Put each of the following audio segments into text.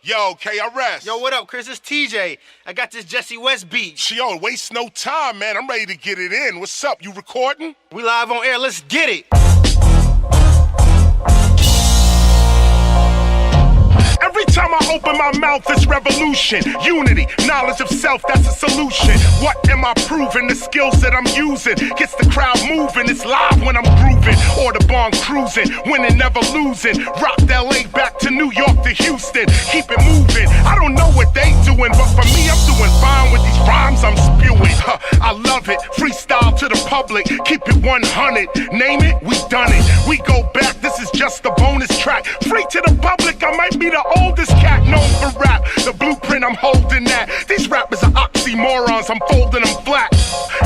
Yo, KRS. Yo, what up, Chris? It's TJ. I got this Jesse West beat. Yo, waste no time, man. I'm ready to get it in. What's up? You recording? We live on air. Let's get it. Every time I open my mouth, it's revolution. Unity, knowledge of self, that's a solution. What am I proving? The skills that I'm using gets the crowd moving. It's live when I'm grooving. Audubon cruising, winning, never losing. Rocked LA back to New York to Houston. Keep it moving. I don't know what they doing, but for me, I'm doing fine with these rhymes I'm spewing. I love it. Freestyle to the public. Keep it 100. Name it, we done it. We go back. This is just a bonus track. Free to the public. I might be the oldest cat known for rap. The blueprint, I'm holding that. These rappers are oxymorons, I'm folding them flat.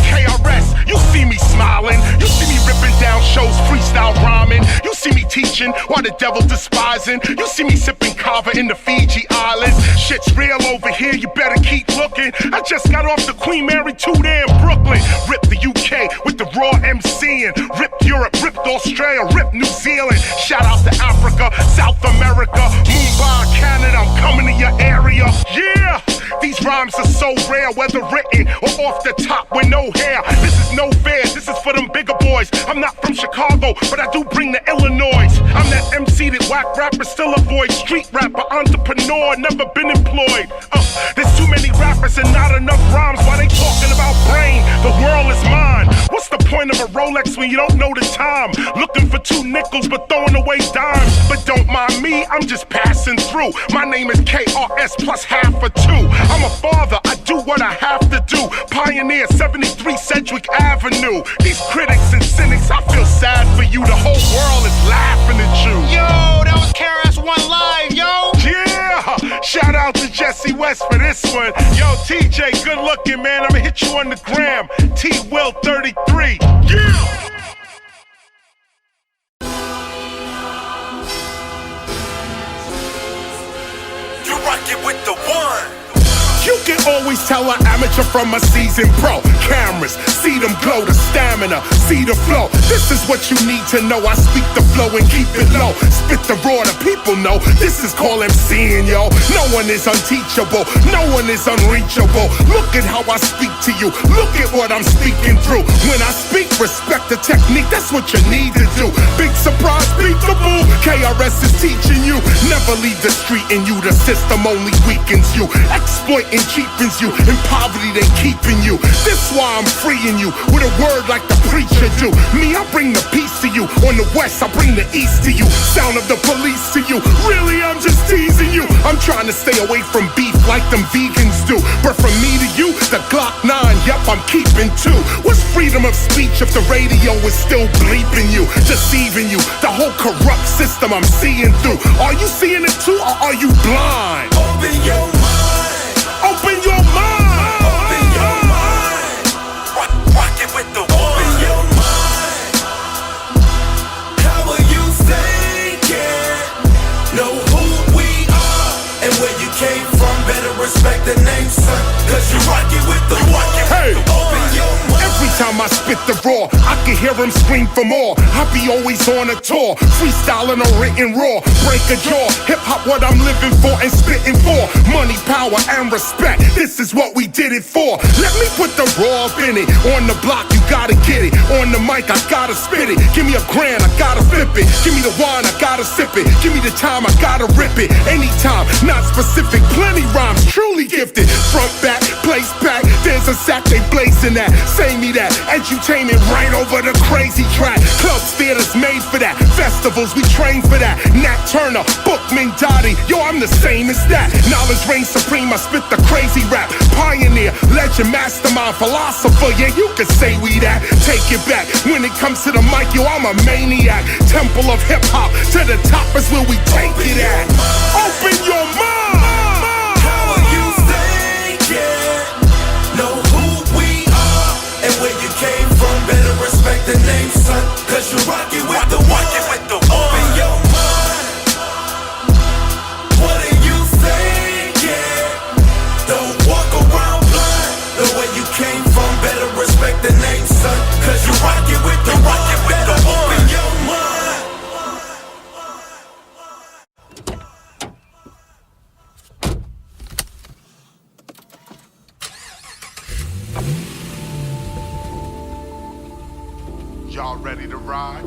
KRS, you see me smiling. You see me ripping down shows, freestyle rhyming. You see me teaching while the devil despising. You see me sipping kava in the Fiji Islands. Shit's real over here, you better keep looking. I just got off the Queen Mary 2 there in Brooklyn. Ripped the UK with the raw MCing. Ripped Europe, ripped Australia, ripped New Zealand. Shout out to Africa, South America, Mumbai, Canada, I'm coming to your area. Yeah, these rhymes are so rare, whether written or off the top with no hair. This is no fair, this is for them bigger boys. I'm not from Chicago, but I do bring the Illinois. I'm that MC that whack rappers still avoid. Street rapper, entrepreneur, never been employed. There's too many rappers and not enough rhymes. Why they talking about brain? The world is mine. What's the point of a Rolex when you don't know the time? Looking for 2 nickels but throwing away dimes. But don't mind me, I'm just passing through. My name is KRS plus half a 2. I'm a father, I do what I have to do. Pioneer 73 Sedgwick Avenue. These critics and cynics, I feel sad for you. The whole world is laughing at you. Yo, that was KRS-One live, yo. Yeah, shout out to Jesse West for this one. Yo, TJ, good looking, man. I'ma hit you on the gram. T-Will33. Yeah. With the one. You can always tell an amateur from a seasoned pro. Cameras, see them glow, the stamina, see the flow. This is what you need to know. I speak the flow and keep it low. Spit the raw, the people know. This is called MCing, yo. No one is unteachable, no one is unreachable. Look at how I speak to you. Look at what I'm speaking through. When I speak, respect the technique. That's what you need to do. Big surprise, beat the boo. KRS is teaching you. Never leave the street and you. The system only weakens you. Exploiting cheapens you. In poverty they keeping you. This why I'm freeing you with a word like the preacher do. Me, I bring the peace to you. On the west, I bring the east to you. Sound of the police to you. Really, I'm just teasing you. I'm trying to stay away from beef like them vegans do. But from me to you, the Glock 9, yep, I'm keeping 2. What's freedom of speech if the radio is still bleeping you, deceiving you? The whole corrupt system I'm seeing through. Are you seeing it too, or are you blind? Open your mind. Open your mind. Open your mind. Rock it with the one. Open your mind. How are you thinking? Know who we are and where you came from. Better respect the name, son. Cause you rock it with the one. Hey. Open your mind. Every time I spit the raw, I can hear him scream for more. I be always on a tour, freestyling or written raw. Break a jaw, hip-hop what I'm living for and spitting for. Money, power, and respect, this is what we did it for. Let me put the raw up in it. On the block, you gotta get it. On the mic, I gotta spit it. Give me a grand, I gotta flip it. Give me the wine, I gotta sip it. Give me the time, I gotta rip it. Anytime, not specific, plenty rhymes, truly gifted. Front, back, place, back, there's a sack, they blazing that. Say me that, edutainment right over the crazy track. Clubs, theaters made for that. Festivals, we train for that. Nat Turner, Bookman, Dottie, yo, I'm the same as that. Knowledge reigns supreme, I spit the crazy rap. Pioneer, legend, mastermind, philosopher, yeah, you can say we that. Take it back, when it comes to the mic, yo, I'm a maniac. Temple of hip hop, to the top is where we take it at. Open your mind. How are you thinking? Know who we are and where you came from. Better respect the name, son. Cause you rock it with the one. Open your mind. What are you thinking? Don't walk around blind. Know where you came from. Better respect the name, son. Cause you rock it with the one. Open your mind. ride.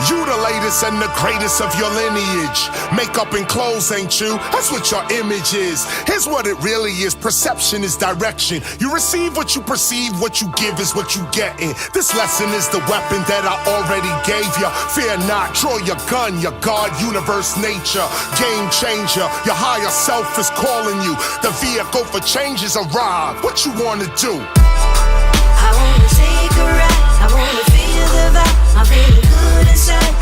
You the latest and the greatest of your lineage. Makeup and clothes ain't you, that's what your image is. Here's what it really is, perception is direction. You receive what you perceive, what you give is what you getting. This lesson is the weapon that I already gave ya. Fear not, draw your gun, your God, universe, nature. Game changer, your higher self is calling you. The vehicle for change is arrived. What you wanna do? I wanna take a ride, I wanna feel the vibe, I'm feeling good inside.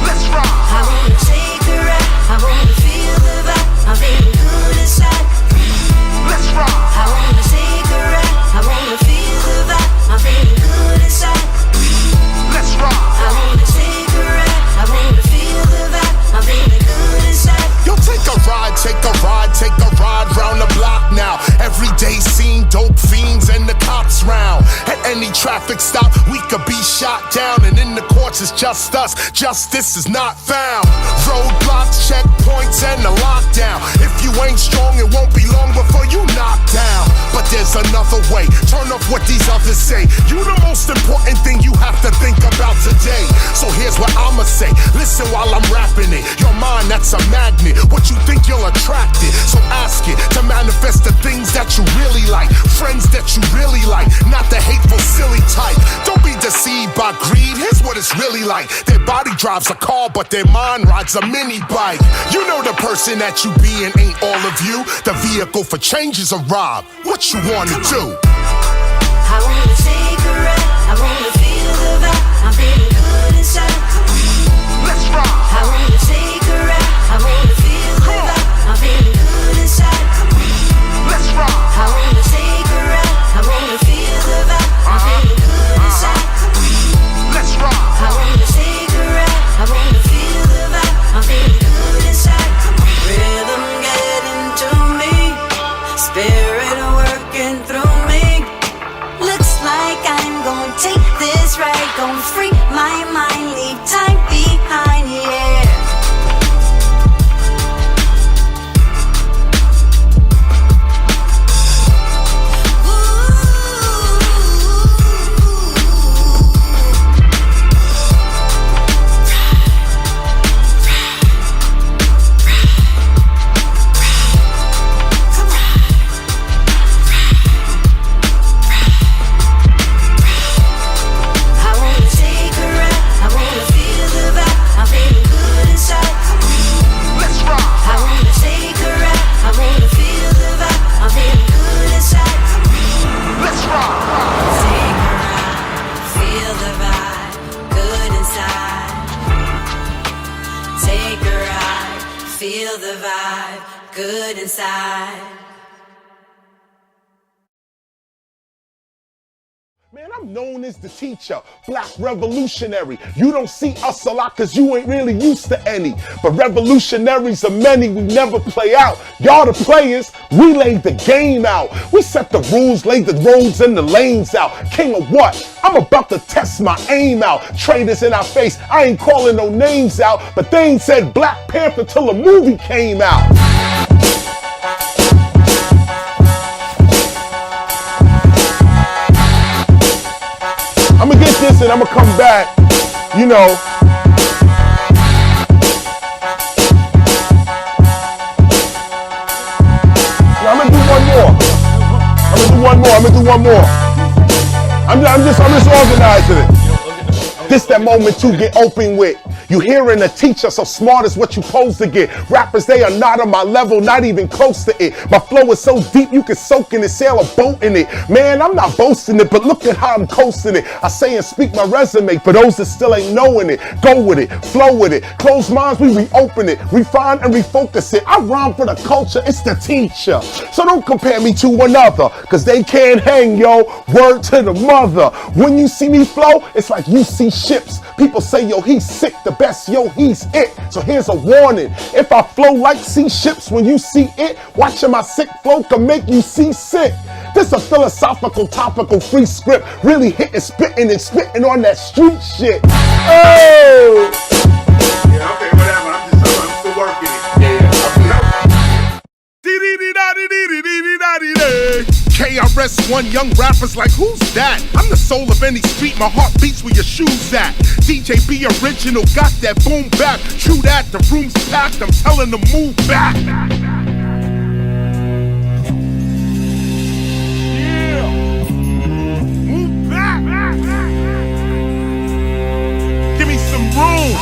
Let's ride. I wanna take a ride, I wanna feel the vibe, I'm feeling good inside. Let's ride. I wanna take a ride, I wanna feel the vibe, I'm feeling good inside. Let's ride. I wanna take a ride, I wanna feel the vibe, I'm feeling good inside. Yo, take a ride, take a ride, take a ride round the block now. Everyday scene, dope fiends and the cops round. At any traffic stop, we could be shot down. And in the courts, it's just us, justice is not found. Roadblocks, checkpoints, and the lockdown. If you ain't strong, it won't be long before you knock down. But there's another way, turn off what these others say. You the most important thing you have to think about today. So here's what I'ma say, listen while I'm rapping it. Your mind, that's a magnet, what you think you'll attract it. So ask it to manifest the things that you really like. Friends that you really like, not the hateful, silly type. Don't be deceived by greed, here's what it's really like. Their body drives a car, but their mind rides a mini bike. You know the person that you be and ain't all of you. The vehicle for change is arrived. What you wanna do? I wanna take a ride, I wanna feel the vibe, I'm feeling good inside. Let's ride. I wanna take a ride, I wanna feel the vibe, I'm feeling good inside. Let's ride. I wanna take a ride, I wanna feel the vibe, I'm feeling good inside. Let's ride. I wanna take a ride, I wanna feel the vibe, I'm feeling good inside. Rhythm getting to me, spirit working through me. Looks like I'm gonna take this ride, gonna free my mind, leave time behind, yeah. Feel the vibe, good inside. Man, I'm known as the teacher, black revolutionary. You don't see us a lot cause you ain't really used to any. But revolutionaries are many, we never play out. Y'all the players, we laid the game out. We set the rules, laid the roads and the lanes out. King of what? I'm about to test my aim out. Traitors in our face, I ain't calling no names out. But they ain't said Black Panther till the movie came out. I'ma get this and I'ma come back, you know. Now, I'm gonna do one more. I'm just organizing it. This that moment to get open with. You hearing a teacher so smart is what you supposed to get. Rappers, they are not on my level, not even close to it. My flow is so deep you can soak in it, sail a boat in it. Man, I'm not boasting it, but look at how I'm coasting it. I say and speak my resume for those that still ain't knowing it. Go with it, flow with it. Closed minds, we reopen it, refine and refocus it. I rhyme for the culture, it's the teacher. So don't compare me to another, cause they can't hang, yo. Word to the mother. When you see me flow, it's like you see ships. People say, yo, he's sick, the best, yo, he's it. So here's a warning. If I flow like sea ships when you see it, watching my sick flow can make you see sick. This a philosophical, topical, free script. Really hitting, spitting, and spitting on that street shit. Oh! Yeah, okay, whatever. I'm still working it. Yeah. KRS-One, young rappers like, who's that? I'm the soul of any street, my heart beats where your shoes at. DJ B original, got that boom bap. True that, the room's packed, I'm telling them move back. Yeah. Move back. Give me some room.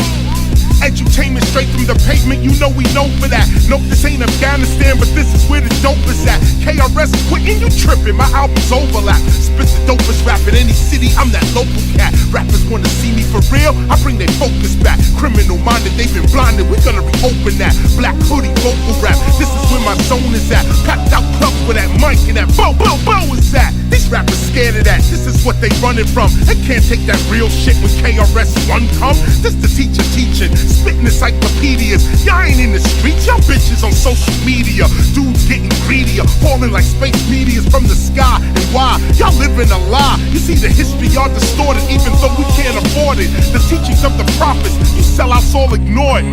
Edutainment straight from the pavement, you know we know for that. Nope, this ain't Afghanistan, but this is where the dope is at. KRS quitting, you tripping, my albums overlap. Spit the dopest rap in any city, I'm that local cat. Rappers wanna see me for real, I bring their focus back. Criminal minded, they've been blinded, we're gonna reopen that. Black hoodie, vocal rap, this is where my zone is at. Packed out clubs where that mic and that bow is at. These rappers scared of that, this is what they running from. They can't take that real shit when KRS-One come. This the teacher teaching, spitting encyclopedias. Y'all ain't in the streets, y'all bitches on social media. Dudes getting greedier, falling like space meteors from the sky. And why? Y'all living a lie. You see the history y'all distorted, even though we can't afford it. The teachings of the prophets, you sellouts all ignored.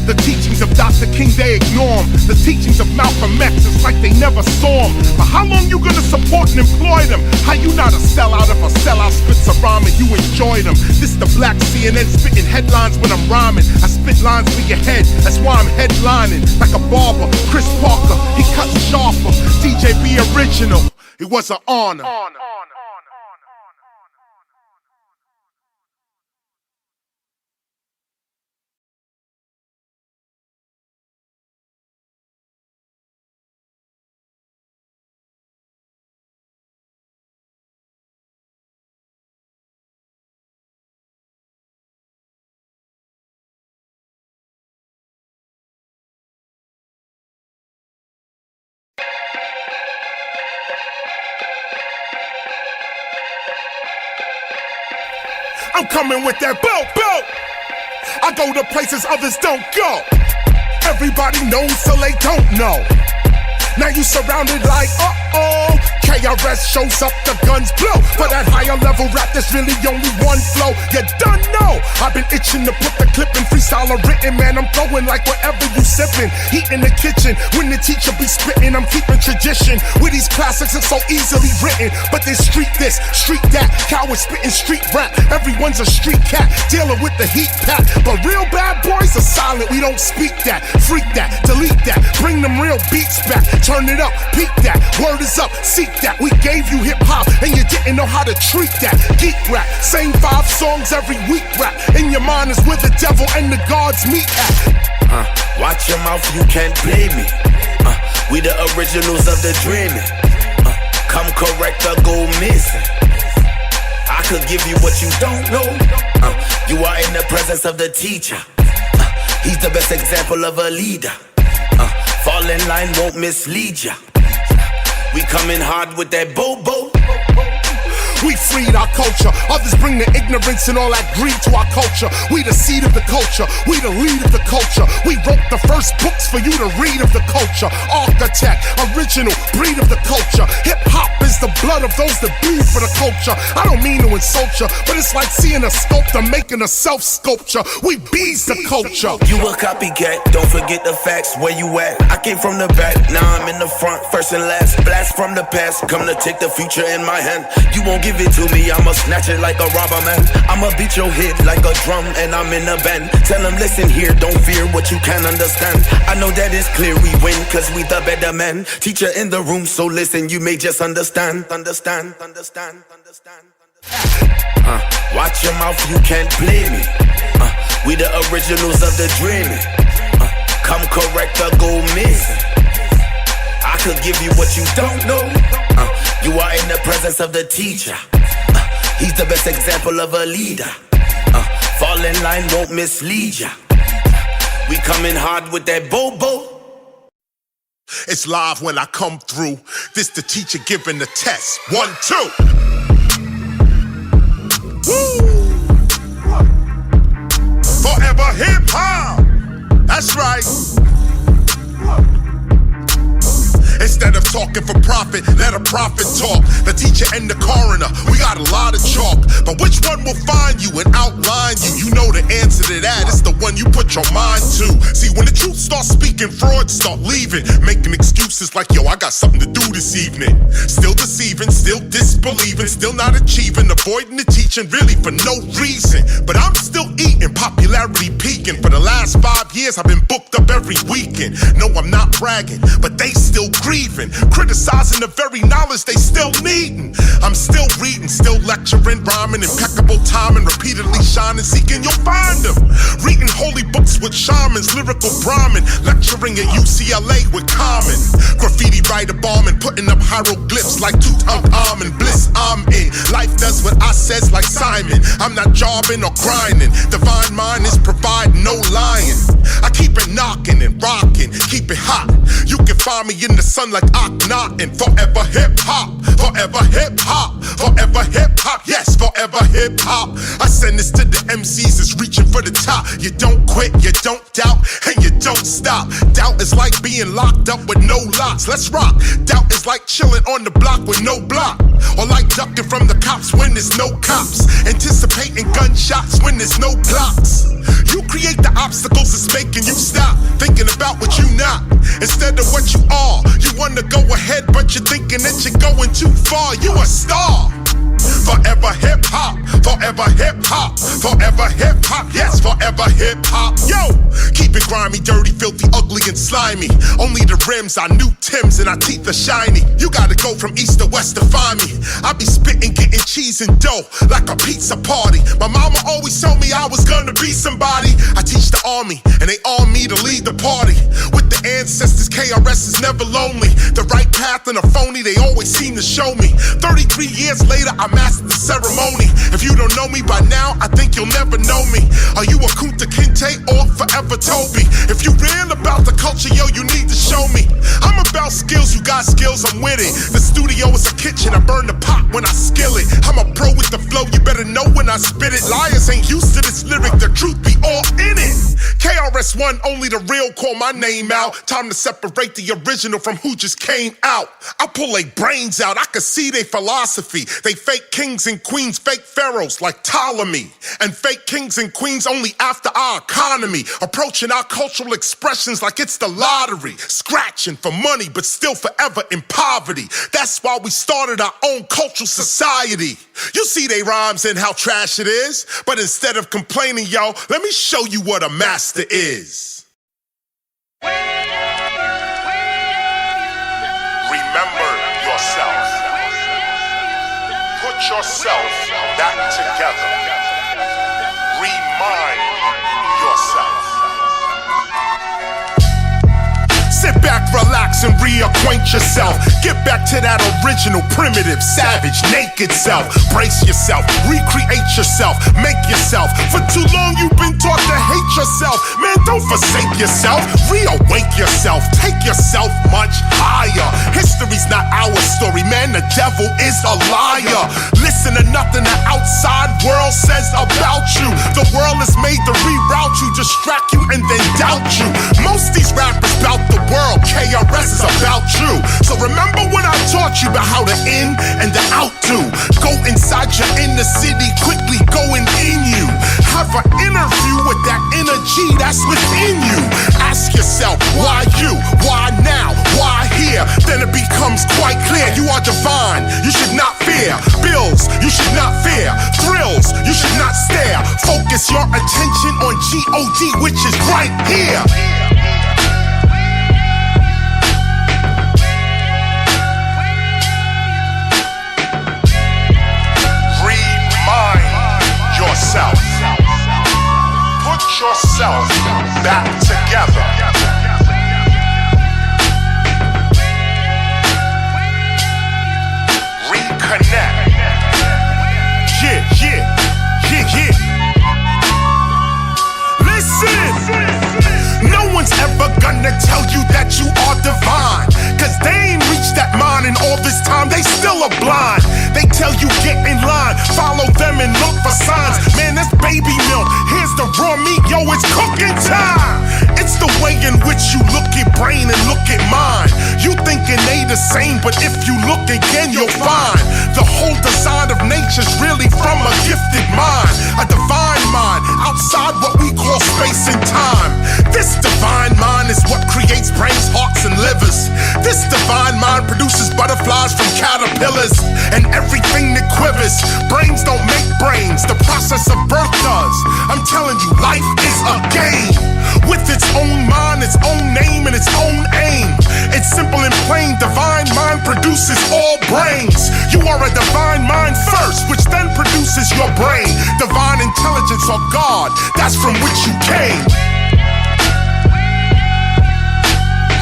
The teachings of Dr. King, they ignore them. The teachings of Malcolm X, it's like they never saw them. But how long you gonna support and employ them? How you not a sellout if a sellout spits a rhyme and you enjoy them? This the black CNN spitting headlines when I'm rhyming. I spit lines for your head, that's why I'm headlining. Like a barber, Chris Parker, he cuts sharper. DJ B original, it was an honor. I'm coming with that boat. I go to places others don't go. Everybody knows till they don't know. Now you surrounded like, uh-oh. KRS shows up, the guns blow. For that higher level rap, there's really only one flow. You done know. I've been itching to put the clip in freestyler written. Man, I'm throwing like whatever you sipping. Heat in the kitchen, when the teacher be spitting, I'm keeping tradition. With these classics, it's so easily written. But there's street this, street that. Cowards spitting street rap. Everyone's a street cat, dealing with the heat pack. But real bad boys are silent, we don't speak that. Freak that, delete that, bring them real beats back. Turn it up, peak that, word is up, seek that. We gave you hip hop and you didn't know how to treat that. Geek rap, same 5 songs every week rap. In your mind is where the devil and the gods meet at. Watch your mouth, you can't play me. We the originals of the dreaming. Come correct or go missing. I could give you what you don't know. You are in the presence of the teacher. He's the best example of a leader. Fall in line won't mislead ya. We coming hard with that bobo. We freed our culture. Others bring the ignorance and all that greed to our culture. We the seed of the culture. We the lead of the culture. We wrote the first books for you to read of the culture. Architect, original, breed of the culture. Hip hop is the blood of those that bleed for the culture. I don't mean to insult ya, but it's like seeing a sculptor making a self-sculpture. We bees the culture. You a copycat, don't forget the facts. Where you at? I came from the back, now I'm in the front, first and last. Blast from the past, come to take the future in my hand. You won't give it to me, I'ma snatch it like a robber man. I'ma beat your head like a drum and I'm in a band. Tell them listen here, don't fear what you can't understand. I know that it's clear we win cause we the better man. Teacher in the room, so listen, you may just understand. Watch your mouth, you can't play me. We the originals of the dreaming. Come correct or go missing. I could give you what you don't know. You are in the presence of the teacher. He's the best example of a leader. Fall in line won't mislead ya. We coming hard with that bobo. It's live when I come through. This the teacher giving the test. 1, 2. Woo! Forever hip hop. That's right. Instead of talking for profit, let a prophet talk. The teacher and the coroner, we got a lot of chalk. But which one will find you and outline you. You know the answer to that, it's the one you put your mind to. See, when the truth starts speaking, frauds start leaving, making excuses like, yo, I got something to do this evening. Still deceiving, still disbelieving, still not achieving, avoiding the teaching, really for no reason. But I'm still eating, popularity peaking. For the last 5 years, I've been booked up every weekend. No, I'm not bragging, but they still grieving, criticizing the very knowledge they still needing. I'm still reading, still lecturing, rhyming, impeccable timing, repeatedly shining, seeking, you'll find them. Reading holy books with shamans, lyrical Brahmin, lecturing at UCLA with Common. Graffiti writer bombing, putting up hieroglyphs like Tutankhamun. Bliss I'm in, life does what I says like Simon. I'm not jobbing or grinding, divine mind is providing, no lying. I keep it knocking and rocking, keep it hot. You can find me in the sun like Akhenaten. Forever hip hop, forever hip hop, forever hip hop, yes, forever hip hop. I send this to the MCs that's reaching for the top. You don't quit, you don't doubt, and you don't stop. Doubt is like being locked up with no locks. Let's rock. Doubt is like chilling on the block with no block, or like ducking from the cops when there's no cops, anticipating gunshots when there's no blocks. You create the obstacles that's making you stop thinking about what you not instead of what you are. You wanna go ahead, but you're thinking that you're going too far. You a star. Forever hip hop, forever hip hop, forever hip hop, yes, forever hip hop. Yo, keep it grimy, dirty, filthy, ugly, and slimy. Only the rims, our new Timbs, and our teeth are shiny. You gotta go from east to west to find me. I be spitting, getting cheese and dough like a pizza party. My mama always told me I was gonna be somebody. I teach the army, and they arm me to lead the party. With the ancestors, KRS is never lonely. The right path and a phony, they always seem to show me. 33 years later, I mastered the ceremony. If you don't know me by now, I think you'll never know me. Are you a Kunta Kinte or Forever Toby? If you real about the culture, yo, you need to show me. I'm about skills, you got skills, I'm with it. The studio is a kitchen, I burn the pot when I skill it. I'm a pro with the flow, you better know when I spit it. Liars ain't used to this lyric, the truth be all in it. KRS-One, only the real call my name out. Time to separate the original from who just came out. I pull they brains out, I can see they philosophy. They fake kings and queens, fake pharaohs like Ptolemy. And fake kings and queens only after our economy. Approaching our cultural expressions like it's the lottery. Scratching for money, but still forever in poverty. That's why we started our own cultural society. You see they rhymes and how trash it is. But instead of complaining, yo, let me show you what a master is. Remember yourself. Put yourself back together. Remind yourself. Sit back, relax, and reacquaint yourself. Get back to that original, primitive, savage, naked self. Brace yourself, recreate yourself, make yourself. For too long you've been taught to hate yourself. Man, don't forsake yourself, reawake yourself. Take yourself much higher. History's not our story, man, the devil is a liar. Listen to nothing the outside world says about you. The world is made to reroute you, distract you, and then doubt you. Most these rappers bout the world, KRS is about you. So remember when I taught you about how to in and the out do. Go inside your inner city, quickly going in you. Have an interview with that energy that's within you. Ask yourself, why you? Why now? Why here? Then it becomes quite clear you are divine, you should not fear. Bills, you should not fear. Thrills, you should not stare. Focus your attention on G-O-D, which is right here. Yourself. Put yourself back together. Reconnect. Yeah. Listen. No one's ever gonna tell you that you are divine, cause they ain't reached that mind in all this time, they still are blind. They tell you get in line, follow them and look for signs. Man, that's baby milk, here's the raw meat, yo, it's cooking time. It's the way in which you look at brain and look at mine. You thinking they the same, but if you look again, you'll find the whole design of nature's really from a gifted mind. caterpillars and everything that quivers. Brains don't make brains, the process of birth does. I'm telling you, life is a game with its own mind, its own name, and its own aim. It's simple and plain. Divine mind produces all brains. You are a divine mind first, which then produces your brain. Divine intelligence or God, that's from which you came.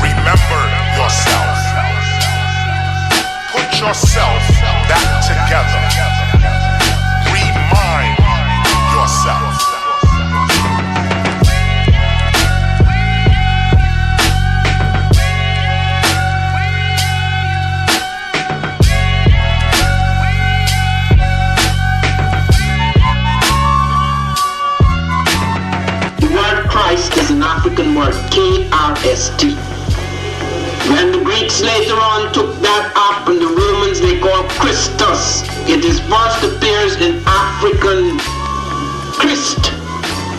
Remember yourself. Put yourself back together. Remind yourself. Christ is an African word, K-R-S-T. When the Greeks later on took that up and the Romans they call Christus, it is first appears in African Christ.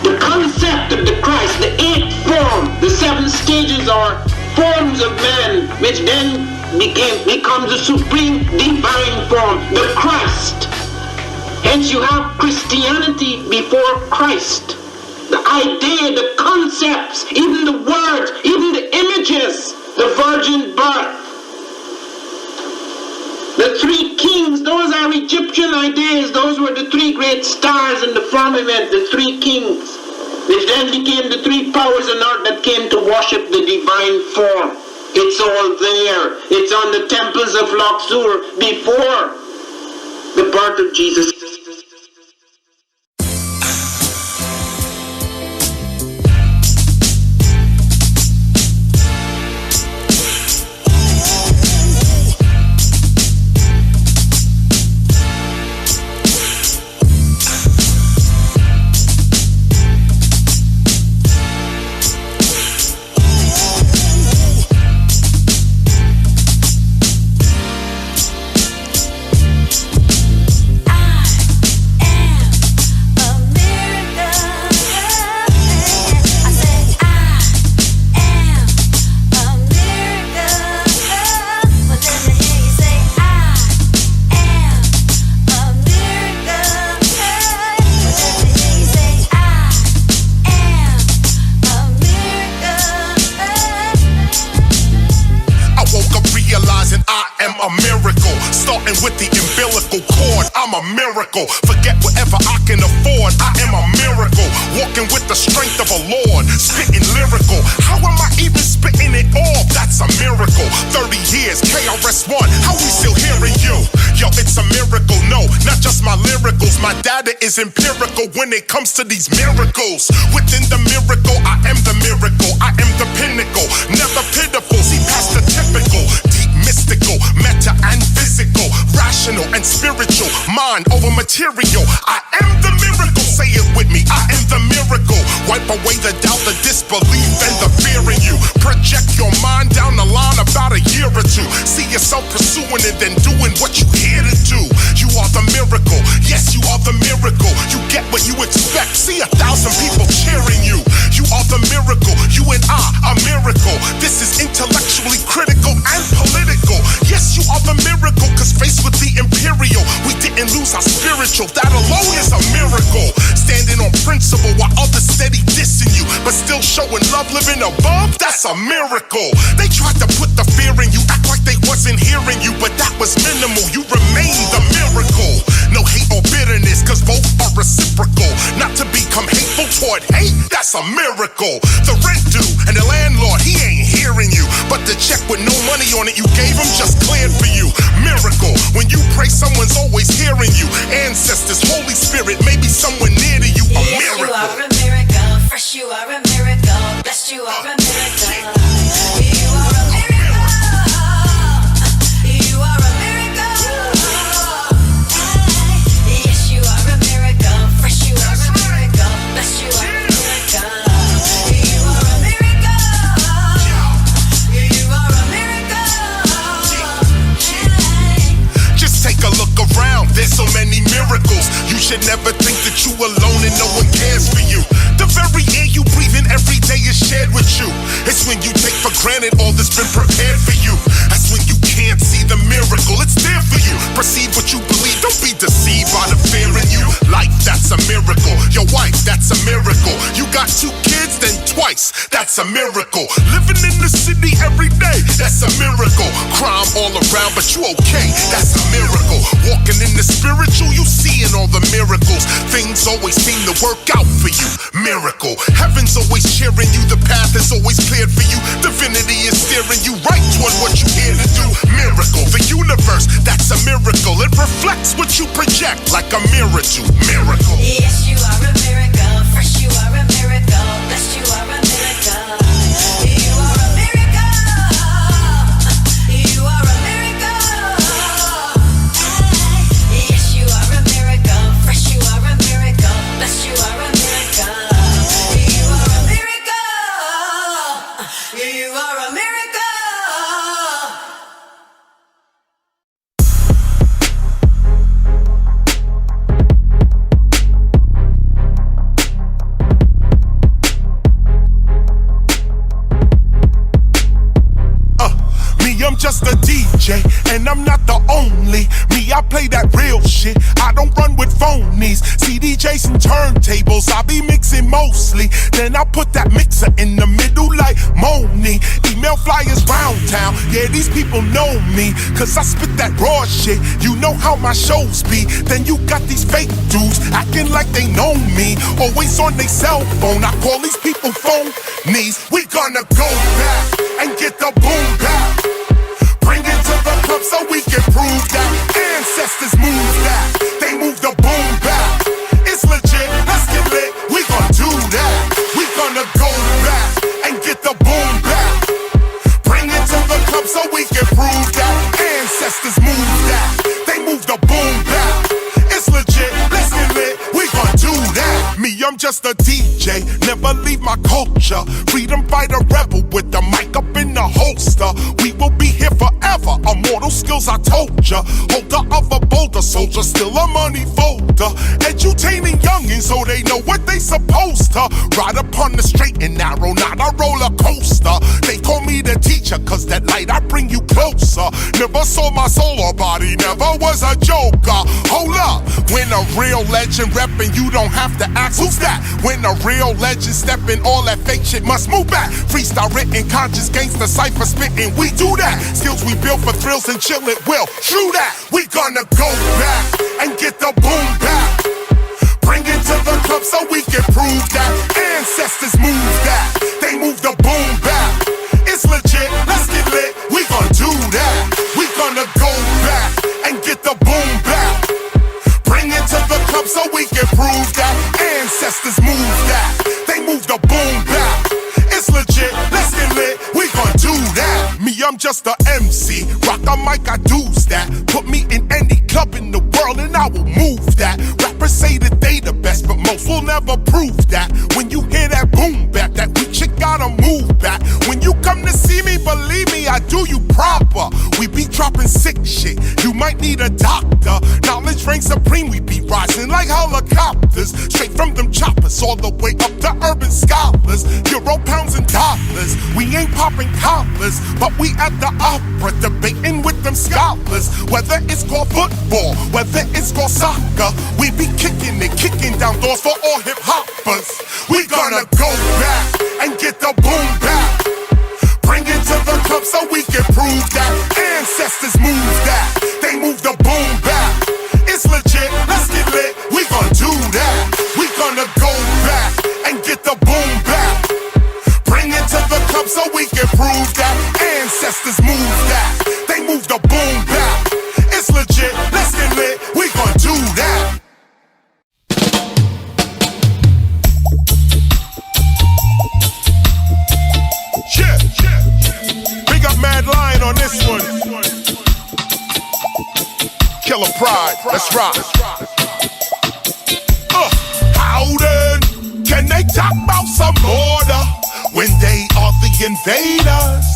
The concept of the Christ, the 8th form, the 7 stages or forms of man, which then becomes the supreme divine form, the Christ. Hence you have Christianity before Christ. The idea, the concepts, even the words, even the images, the virgin birth. The 3 kings, those are Egyptian ideas. Those were the 3 great stars in the firmament, the 3 kings, which then became the 3 powers on earth that came to worship the divine form. It's all there. It's on the temples of Luxor before the birth of Jesus. With the umbilical cord, I'm a miracle. Forget whatever I can afford, I am a miracle. Walking with the strength of a Lord, spitting lyrical. How am I even spitting it all? That's a miracle. 30 years, KRS-One, how we still hearing you? Yo, it's a miracle, no, not just my lyricals. My data is empirical when it comes to these miracles. Within the miracle, I am the miracle. I am the pinnacle, never pitiful. See past the typical, deep mystical, meta and physical, rational and spiritual, mind over material. I am the miracle, say it with me, I am the miracle. Wipe away the doubt, the disbelief, and the fear in you. Project your mind down the line about a year or two. See yourself pursuing it and doing what you here to do. You are the miracle, yes, you are the miracle. You get what you expect, see 1,000 people cheering you. You are the miracle, you and I, a miracle. This is intellectually critical and political. Yes, you are the miracle, cause faced with the imperial, we didn't lose our spiritual. That alone is a miracle. Standing on principle while others steady dissing you, but still showing love, living above, that's a miracle. They tried to put the fear in you, act like they wasn't hearing you, but that was minimal. You remain the miracle. No hate or bitterness, cause both are reciprocal. Not to become hateful toward hate, that's a miracle. The rent due and the landlord, he ain't hearing you, but the check with no money on it you gave him just cleared for you. Miracle. When you pray, someone's always hearing you. Ancestors, Holy Spirit, maybe someone near to you. A miracle. You are a miracle. Fresh, you are a miracle. Blessed, you are a miracle. You are a miracle. You are a miracle. Yes, you are a miracle. Fresh, you are a miracle. Blessed, you are a miracle. You are a miracle. You are a miracle. Just take a look around, there's so many miracles. You should never think that you alone and no one cares for you. The very air you breathe in every day is shared with you. It's when you take for granted all that's been prepared for you. That's when you can't see the miracle, it's there for you. Perceive what you believe, don't be deceived by the fear in you. Life, that's a miracle. Your wife, that's a miracle. You got 2 kids, then twice, that's a miracle. Living in the city every day, that's a miracle. Crime all around, but you okay, that's a miracle. Walking in the spiritual, you seeing all the miracles. Things always seem to work out for you, miracle. Heaven's always cheering you, the path is always cleared for you. Divinity is steering you right toward what you're here to do, miracle. The universe, that's a miracle. It reflects what you project like a mirror to miracle. Yes, you are a miracle. Fresh, you are a miracle. Blessed, you are a miracle. You are a miracle. You are a miracle. Yes, you are a miracle. Fresh, you are a miracle. Blessed, you are a miracle. You are a miracle. You are a miracle. I'm just a DJ, and I'm not the only. Me, I play that real shit. I don't run with phonies. CDJs and turntables, I be mixing mostly. Then I put that mixer in the middle like Moni. Email flyers round town, yeah, these people know me. Cause I spit that raw shit, you know how my shows be. Then you got these fake dudes acting like they know me. Always on their cell phone, I call these people phonies. We gonna go back and get the boom back. Bring it to the club so we can prove that ancestors move that. They move the boom back. It's legit, let's get lit. We gon' do that. We gonna go back and get the boom back. Bring it to the club so we can prove that ancestors move that. They move the boom back. It's legit, let's get lit. We gon' do that. Me, I'm just a DJ, never leave my culture. Freedom fighter rebel with the mic up in the holster. We will be here forever, immortal skills I told ya. Holder of a bolder soldier, still a money folder. Edutaining youngins so they know what they supposed to. Ride upon the straight and narrow, not a roller coaster. They call me the teacher, cause that light I bring you closer. Never saw my soul or body, never was a joker. Hold up, when a real legend reppin', you don't have to ask who's that. When a real legend steppin', all that fake shit must move back. Freestyle written, conscious gangster cipher spittin', we do that. Skills we built for thrills and chill it will. True that, we gonna go back and get the boom back. Bring it to the club so we can prove that ancestors move that. They move the boom back. It's legit, let's get lit. We gon' do that. We gonna go back and get the boom back. Bring it to the club so we can prove that ancestors move that. They move the boom back. It's legit, let's get lit. We gon' do that. Me, I'm just a MC. Rock a mic, I do's that. Put me in any club in the world and I will move that. Rappers say that they the best, but most will never prove that. When you hear that boom back, that weak shit gotta move back. When you come to see me, believe me, I do you proper. We be dropping sick shit, you might need a doctor. Knowledge reigns supreme, we be rising like helicopters. Straight from them choppers, all the way up to urban scholars. Euro, pounds, and dollars. We ain't popping collars, but we at the opera debating with them scholars. Whether it's called football, whether it's called soccer, we be kicking it, kicking down doors for all hip hoppers. We gonna go back and get the boom back. Bring it to the club so we can prove that ancestors move that. They move the boom back. It's legit, let's get lit. We gon' do that. We gonna go back and get the boom back. Bring it to the club so we can prove that ancestors move that. They move the boom back. It's legit, let's get lit. We gon' do that. Yeah, big up Mad Lion on this one. Killer Pride, let's rock. How then can they talk about some order when they are the invaders?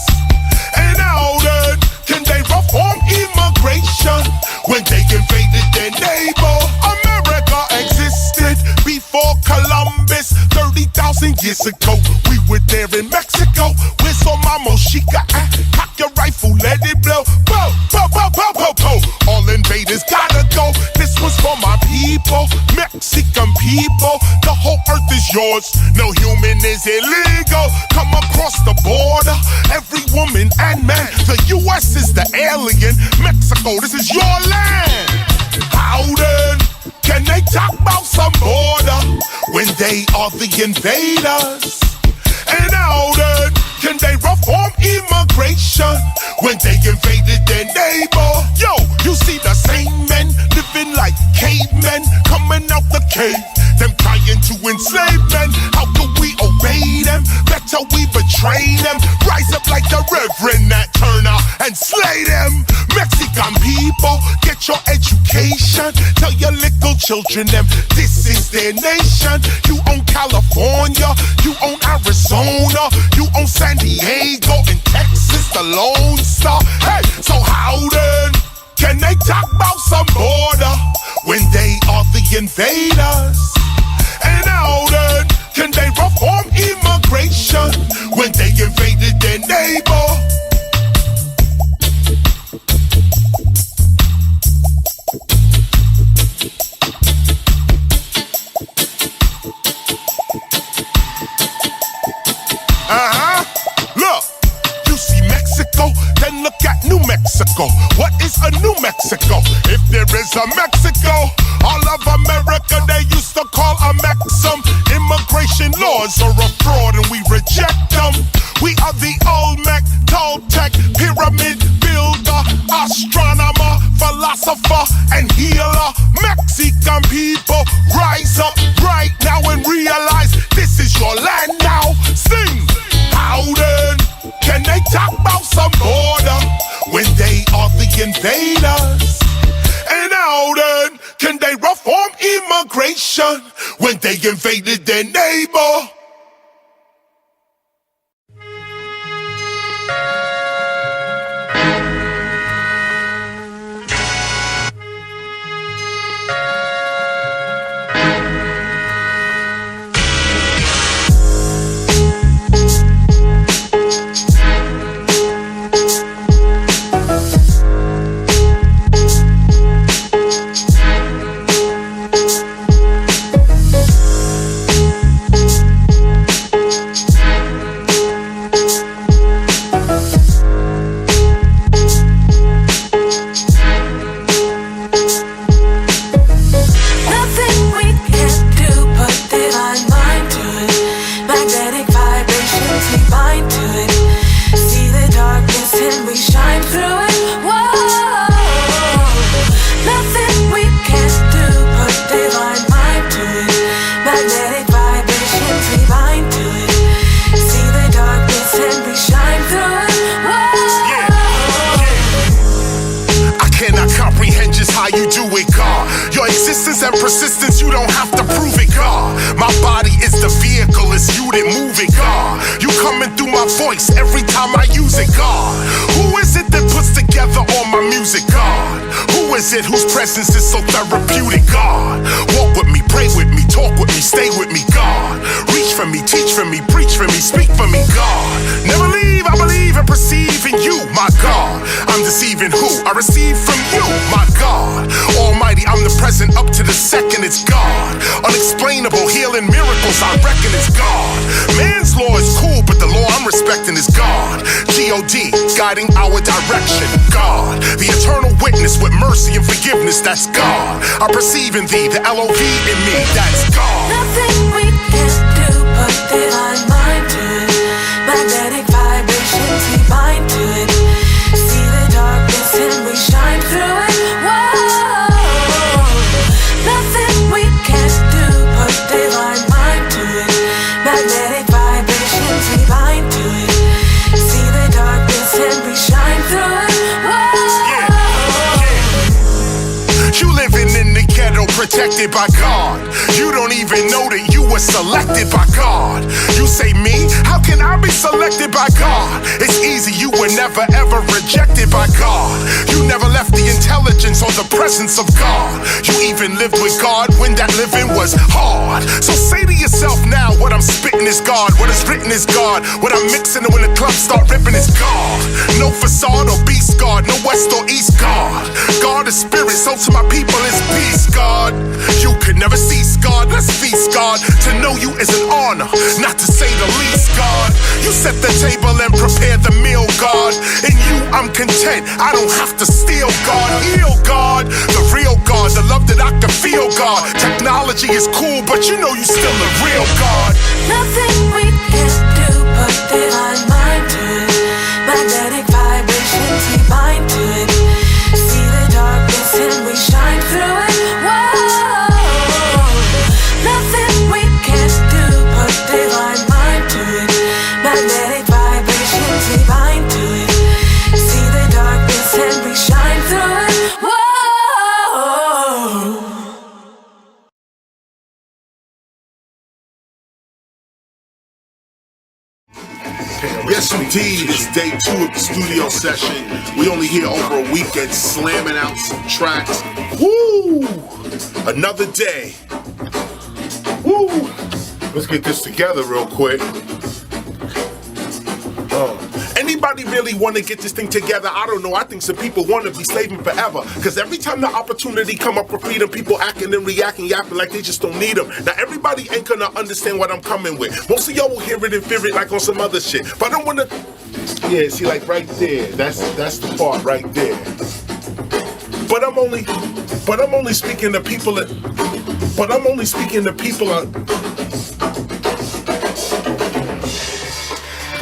And how then can they reform immigration when they invaded their neighbor? America existed before Columbus. 30,000 2,000 years ago, we were there in Mexico. Where's all my mochica at? Cock your rifle, let it blow. Bow, bow, bow, bow, bow, bow. All invaders gotta go. This was for my people, Mexican people. The whole earth is yours, no human is illegal. Come across the border, every woman and man. The US is the alien, Mexico, this is your land. How then can they talk about some border when they are the invaders? And how then can they reform immigration when they invaded their neighbor? Yo, you see the same men living like cavemen coming out the cave, them trying to enslave men. How can we obey them? Better we betray them. Rise up like the Reverend Nat Turner and slay them. Mexican people, get your education. Tell your little children them this is their nation. You own California, you own Arizona, you own San Diego and Texas, the Lone Star. Hey, so how then can they talk about some border when they are the invaders? And how then can they reform immigration when they invaded their neighbor? Look, you see Mexico, then look at New Mexico. What is a New Mexico? If there is a Mexico, all of America they used to call a Mexum. Immigration laws are a fraud and we reject them. We are the Olmec, Toltec, pyramid builder, astronomer, philosopher, and healer. Mexican people, rise up right now and realize this is your land now. Sing! How then can they talk about some border when they are the invaders? And how then can they reform immigration when they invaded their neighbor? And persistence, you don't have to prove it, God. My body is the vehicle, it's you that move it, God. You coming through my voice every time I use it, God. Who is it that puts together all my music, God? Who is it whose presence is so therapeutic, God? Walk with me, pray with me, talk with me, stay with me, God. Reach for me, teach for me, preach for me, speak for me, God. Never leave, I believe and perceive in you, my God. I'm deceiving who? I receive from you, my God. Almighty, I'm the present up to the second, it's God. Unexplainable healing miracles, I reckon it's God. Man's law is cool, but the law I'm respecting is God. G-O-D, guiding our direction, God. The eternal witness with mercy and forgiveness, that's God. I perceive in thee the L-O-V in me, that's God. Nothing we can do but divine mind to it. Magnetic vibrations, we bind to it. See the darkness and we shine through it. Whoa. Nothing we can do but divine mind to it. Magnetic vibrations, we bind to it. See the darkness and we shine through it. Whoa. You living in the ghetto, protected by God. You don't even know that you were selected by God. You say me? How can I be selected by God? It's easy, you were never ever rejected by God. You never left the intelligence or the presence of God. You even lived with God when that living was hard. So say to yourself now, what I'm spitting is is God. What is written is God. What I'm mixing it when the clubs start ripping is God. No facade or beast God. No west or east God. God is spirit, so to my people is peace, God. You could never cease, God. Let's feast, God. To know you is an honor, not to say the least, God. You set the table and prepare the meal, God. In you I'm content. I don't have to steal, God. Heal, God. The real God. The love that I can feel, God. Technology is cool, but you know you still the real God. Nothing we can do but divine mind to it. Magnetic vibrations we bind to it. See the darkness and we shine through it. Whoa. Nothing we can do but divine mind to it. Magnetic vibrations we bind to it. See the darkness and we shine through it. Whoa. Yes, indeed. It's day 2 of the studio session. We only here over a weekend slamming out some tracks. Woo! Another day. Woo! Let's get this together real quick. Anybody really want to get this thing together? I don't know. I think some people want to be slaving forever. Because every time the opportunity come up for freedom, people acting and reacting, yapping like they just don't need them. Now, everybody ain't gonna understand what I'm coming with. Most of y'all will hear it and fear it like on some other shit. But I don't want to... Yeah, see, like right there. That's the part right there. But I'm only speaking to people that... But I'm only speaking to people...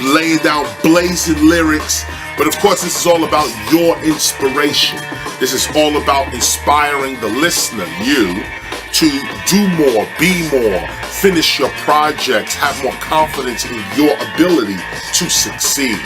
laying down blazing lyrics, but of course this is all about your inspiration. This is all about inspiring the listener, you, to do more, be more, finish your projects, have more confidence in your ability to succeed.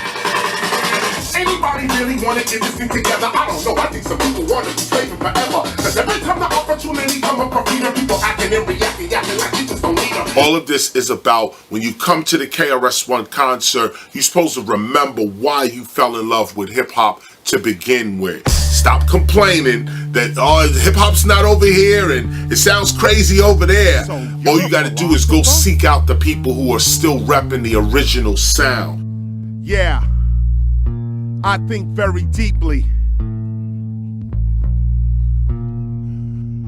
Anybody really want to get this thing together? I don't know. I think some people want to be slaving forever. Because every time the opportunity comes up for freedom, people acting and reacting like you just don't need them. All of this is about when you come to the KRS-One concert, you're supposed to remember why you fell in love with hip-hop to begin with. Stop complaining that, oh, hip-hop's not over here and it sounds crazy over there. All you got to do is go seek out the people who are still repping the original sound. Yeah, I think very deeply.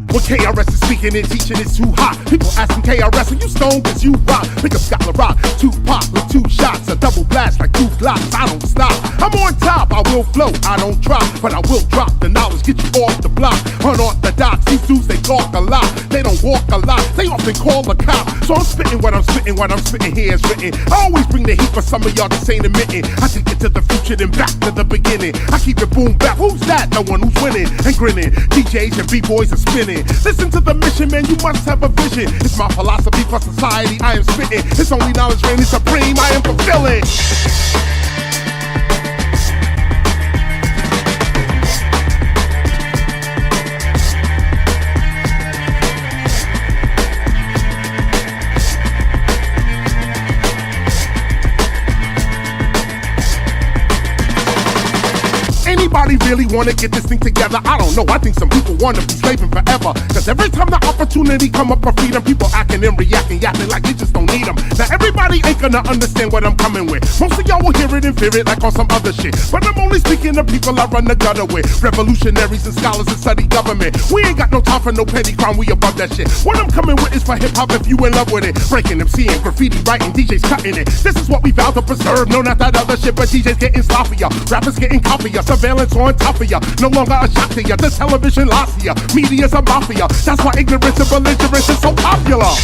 When KRS is speaking and teaching, it's too hot. People asking KRS, are you stoned? Cause you rock. Pick up Scholar Rock, Tupac with 2 shots, a double blast like 2 glocks. I don't stop. I'm on top, I will float, I don't drop, but I will drop the knowledge, get you off the block. Unorthodox, these dudes, they talk a lot. They don't walk a lot, they often call a cop. So I'm spitting what I'm spitting here is written. I always bring the heat for some of y'all just ain't admitting. I take it to the future, then back to the beginning. I keep it boom back, who's that? The one who's winning and grinning. DJs and B-boys are spinning. Listen to the mission, man, you must have a vision. It's my philosophy for society, I am spitting. It's only knowledge reigning supreme, I am fulfilling. Anybody really wanna get this thing together? I don't know, I think some people wanna be slaving forever. Cause every time the opportunity come up for freedom, people acting and reacting, yapping like they just don't need them. Now everybody ain't gonna understand what I'm coming with. Most of y'all will hear it and fear it like on some other shit. But I'm only speaking to people I run the gutter with. Revolutionaries and scholars that study government. We ain't got no time for no petty crime, we above that shit. What I'm coming with is for hip hop if you in love with it. Breaking them, seeing graffiti, writing, DJs cutting it. This is what we vow to preserve. No, not that other shit, but DJs getting sloppier. Rappers getting coppier. Surveillance on top of ya, no longer a shock to ya. The television lost ya, media's a mafia. That's why ignorance and belligerence is so popular.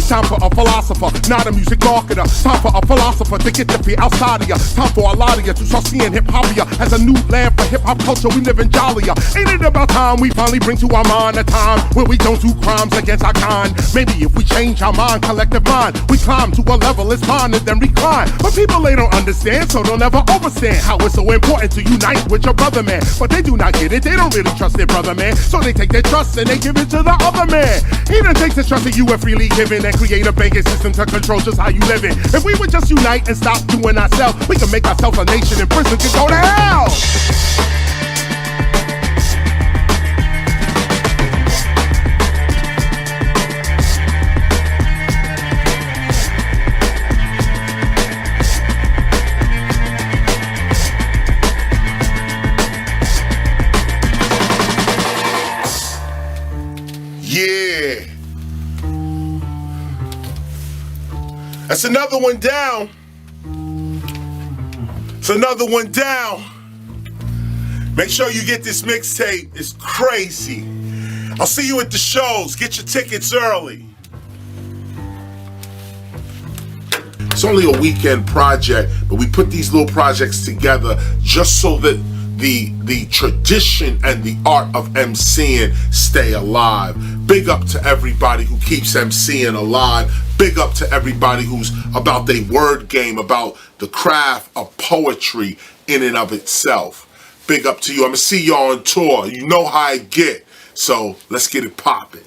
It's time for a philosopher, not a music marketer. Time for a philosopher to get the fear outside of ya. Time for a lot of ya to start seeing hip-hopia as a new land for hip-hop culture. We live in jollier. Ain't it about time we finally bring to our mind a time where we don't do crimes against our kind? Maybe if we change our mind, collective mind, we climb to a level it's fine and then recline. But people, they don't understand, so they'll never understand how it's so important to unite with your brother, man. But they do not get it, they don't really trust their brother, man. So they take their trust and they give it to the other man. He done takes the trust that you have freely given and create a banking system to control just how you live it. If we would just unite and stop doing ourselves, we can make ourselves a nation and prison can go to hell. Yeah. That's another one down. It's another one down. Make sure you get this mixtape. It's crazy. I'll see you at the shows. Get your tickets early. It's only a weekend project, but we put these little projects together just so that the tradition and the art of MCing stay alive. Big up to everybody who keeps MCing alive. Big up to everybody who's about their word game, about the craft of poetry in and of itself. Big up to you. I'm gonna see y'all on tour. You know how I get. So let's get it popping.